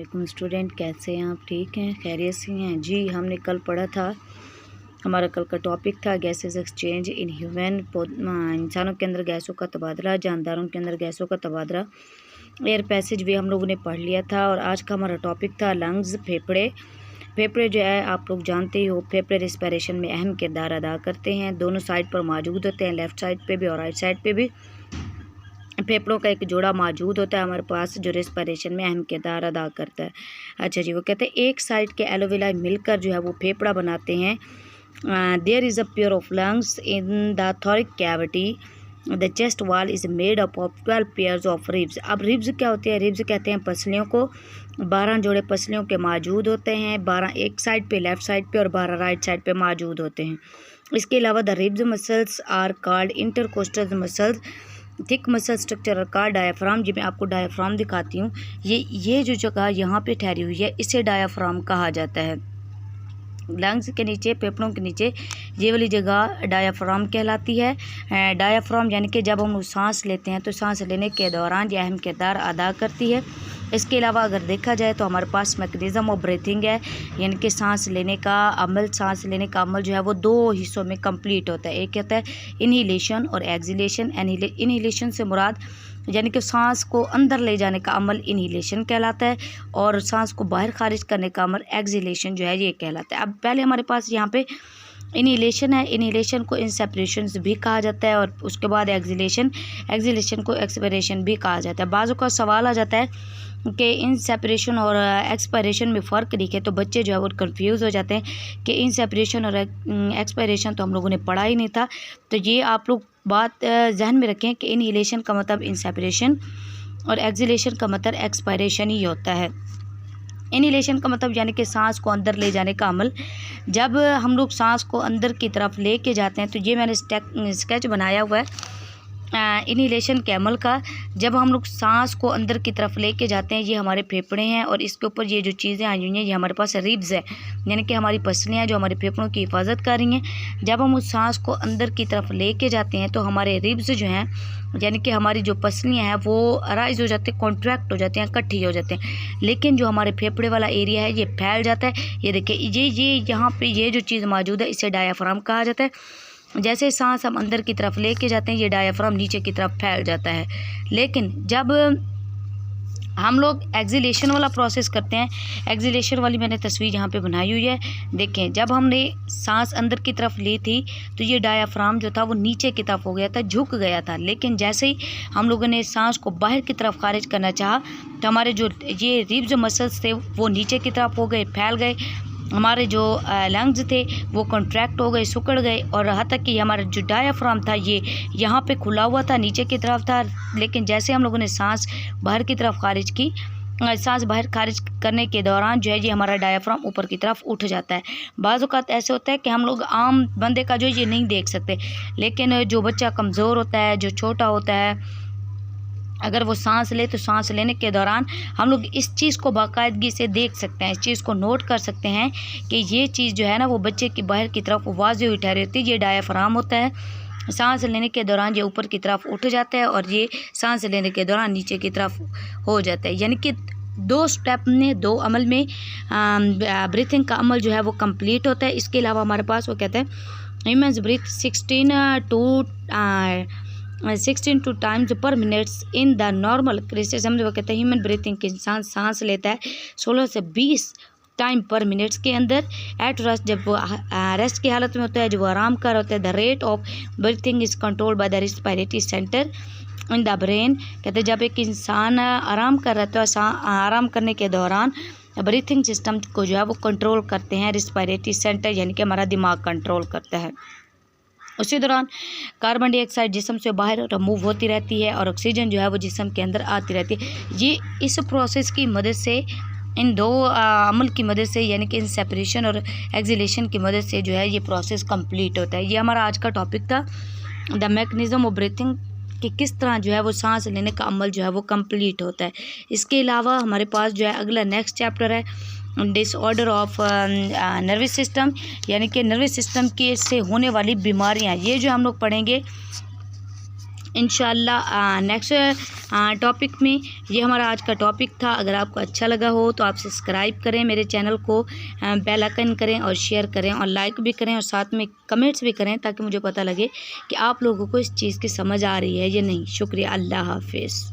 वालेकुम स्टूडेंट, कैसे हैं आप? ठीक हैं, खैरियत से हैं जी। हमने कल पढ़ा था, हमारा कल का टॉपिक था गैसेस एक्सचेंज इन ह्यूमन। इंसानों के अंदर गैसों का तबादला, जानदारों के अंदर गैसों का तबादला, एयर पैसेज वे हम लोगों ने पढ़ लिया था। और आज का हमारा टॉपिक था लंग्स, फेफड़े। फेफड़े जो है आप लोग जानते ही हो, फेफड़े रिस्पिरेशन में अहम किरदार अदा करते हैं। दोनों साइड पर मौजूद होते हैं, लेफ़्ट साइड पे भी और राइट साइड पे भी फेफड़ों का एक जोड़ा मौजूद होता है हमारे पास, जो रेस्पिरेशन में अहम किरदार अदा करता है। अच्छा जी, वो कहते हैं एक साइड के एलोविलाई मिलकर जो है वो फेफड़ा बनाते हैं। There is a pair of lungs in the thoracic cavity. The chest wall is made up of 12 pairs of ribs. अब रिब्स क्या होते हैं? रिब्स कहते हैं पसलियों को। 12 जोड़े पसलियों के मौजूद होते हैं, 12 एक साइड पे लेफ़्ट साइड पे और 12 राइट साइड पे मौजूद होते हैं। इसके अलावा the ribs muscles are called intercostal muscles. Thick muscle structure का डायाफ्राम, जी मैं आपको डायाफ्राम दिखाती हूँ। ये जो जगह यहाँ पे ठहरी हुई है इसे डायाफ्राम कहा जाता है। लंग्स के नीचे, फेफड़ों के नीचे ये वाली जगह डायाफ्राम कहलाती है। डायाफ्राम यानी कि जब हम सांस लेते हैं तो सांस लेने के दौरान ये अहम किरदार अदा करती है। इसके अलावा अगर देखा जाए तो हमारे पास मैकेनिज़्म ऑफ ब्रीथिंग है, यानी कि सांस लेने का अमल जो है वो दो हिस्सों में कंप्लीट होता है। एक होता है इनहिलेशन और एक्सहिलेशन। इनहिलेशन से मुराद यानी कि सांस को अंदर ले जाने का अमल इनहिलेशन कहलाता है, और सांस को बाहर खारिज करने का अमल एक्सहिलेशन जो है ये कहलाता है। अब पहले हमारे पास यहाँ पे इनहिलेशन है, इनहिलेशन को इंसेपरेशन भी कहा जाता है, और उसके बाद एक्सहिलेशन को एक्सपायरेशन भी कहा जाता है। बाज़ों का सवाल आ जाता है कि इन सेपरेशन और एक्सपायरेशन में फ़र्क दिखे तो बच्चे जो है वो कंफ्यूज हो जाते हैं कि इन सेपरेशन और एक्सपायरेशन तो हम लोगों ने पढ़ा ही नहीं था। तो ये आप लोग बात जहन में रखें कि इनहिलेशन का मतलब इन सेपरेशन और एक्सहिलेशन का मतलब एक्सपायरेशन ही होता है। इनहिलेशन का मतलब यानी कि सांस को अंदर ले जाने का अमल। जब हम लोग सांस को अंदर की तरफ ले के जाते हैं तो ये मैंने स्केच बनाया हुआ है इनहिलेशन के अमल का। जब हम लोग सांस को अंदर की तरफ लेके जाते हैं, ये हमारे फेफड़े हैं, और इसके ऊपर ये जो चीज़ें आई हुई हैं ये हमारे पास रिब्स है, यानी कि हमारी पसलियाँ जो हमारे फेफड़ों की हिफाजत कर रही हैं। जब हम उस सांस को अंदर की तरफ लेके जाते हैं तो हमारे रिब्स जो हैं, यानी कि हमारी जो पसलियाँ हैं वो राइज हो जाते हैं, कॉन्ट्रैक्ट हो जाते हैं, इकट्ठी हो जाते हैं। लेकिन जो हमारे फेफड़े वाला एरिया है ये फैल जाता है। ये देखिए, ये यहाँ पे ये जो चीज़ मौजूद है इसे डायाफ्राम कहा जाता है। जैसे सांस हम अंदर की तरफ लेके जाते हैं ये डायाफ्राम नीचे की तरफ फैल जाता है। लेकिन जब हम लोग एक्सहिलेशन वाला प्रोसेस करते हैं, एक्सहिलेशन वाली मैंने तस्वीर यहाँ पे बनाई हुई है, देखें। जब हमने सांस अंदर की तरफ ली थी तो ये डायाफ्राम जो था वो नीचे की तरफ हो गया था, झुक गया था। लेकिन जैसे ही हम लोगों ने सांस को बाहर की तरफ खारिज करना चाहा तो हमारे जो ये रिब्स मसल्स थे वो नीचे की तरफ हो गए, फैल गए। हमारे जो लंग्स थे वो कॉन्ट्रैक्ट हो गए, सिकुड़ गए, और यहाँ तक कि हमारा जो डायाफ्राम था ये यहाँ पे खुला हुआ था, नीचे की तरफ था। लेकिन जैसे हम लोगों ने सांस बाहर की तरफ खारिज की, सांस बाहर खारिज करने के दौरान जो है ये हमारा डायाफ्राम ऊपर की तरफ उठ जाता है। बाज़ औक़ात ऐसे होता है कि हम लोग आम बंदे का जो ये नहीं देख सकते, लेकिन जो बच्चा कमज़ोर होता है, जो छोटा होता है, अगर वो सांस ले तो सांस लेने के दौरान हम लोग इस चीज़ को बाकायदगी से देख सकते हैं, इस चीज़ को नोट कर सकते हैं कि ये चीज़ जो है ना वो बच्चे की बाहर की तरफ वाज़ेह हुई ठहरी होती है। ये डायाफ्राम होता है, सांस लेने के दौरान ये ऊपर की तरफ उठ जाता है, और ये सांस लेने के दौरान नीचे की तरफ हो जाता है। यानी कि दो स्टेप में, दो अमल में ब्रीथिंग का अमल जो है वो कंप्लीट होता है। इसके अलावा हमारे पास वो कहते हैं ह्यूमन्स ब्रीथ 16 टाइम्स पर minutes in the normal cases. हम जो कहते हैं ह्यूमन ब्रीथिंग के इंसान सांस लेता है 16 से 20 टाइम पर मिनट्स के अंदर। एट रेस्ट, जब वो रेस्ट की हालत में होता है, जब वो आराम कर होता है, the rate of breathing is control by the respiratory centre in the brain. कहते हैं जब एक इंसान आराम कर रहा है तो आराम करने के दौरान ब्रीथिंग सिस्टम को जो है वो कंट्रोल करते हैं रेस्पिरेटरी सेंटर, यानी कि हमारा दिमाग कंट्रोल करता है। उसी दौरान कार्बन डाइऑक्साइड जिस्म से बाहर रिमूव होती रहती है और ऑक्सीजन जो है वो जिस्म के अंदर आती रहती है। ये इस प्रोसेस की मदद से, इन दो अमल की मदद से, यानी कि इन सेपरेशन और एक्सहिलेशन की मदद से जो है ये प्रोसेस कंप्लीट होता है। ये हमारा आज का टॉपिक था, द मैकेनिज़्म ऑफ ब्रीथिंग, कि किस तरह जो है वो सांस लेने का अमल जो है वो कंप्लीट होता है। इसके अलावा हमारे पास जो है अगला नेक्स्ट चैप्टर है डिसऑर्डर ऑफ नर्वस सिस्टम, यानी कि नर्वस सिस्टम के से होने वाली बीमारियां। ये जो हम लोग पढ़ेंगे इंशाल्लाह नेक्स्ट टॉपिक में। ये हमारा आज का टॉपिक था। अगर आपको अच्छा लगा हो तो आप सब्सक्राइब करें मेरे चैनल को, बेल आइकन करें और शेयर करें और लाइक भी करें और साथ में कमेंट्स भी करें ताकि मुझे पता लगे कि आप लोगों को इस चीज़ की समझ आ रही है या नहीं। शुक्रिया। अल्लाह हाफिज़।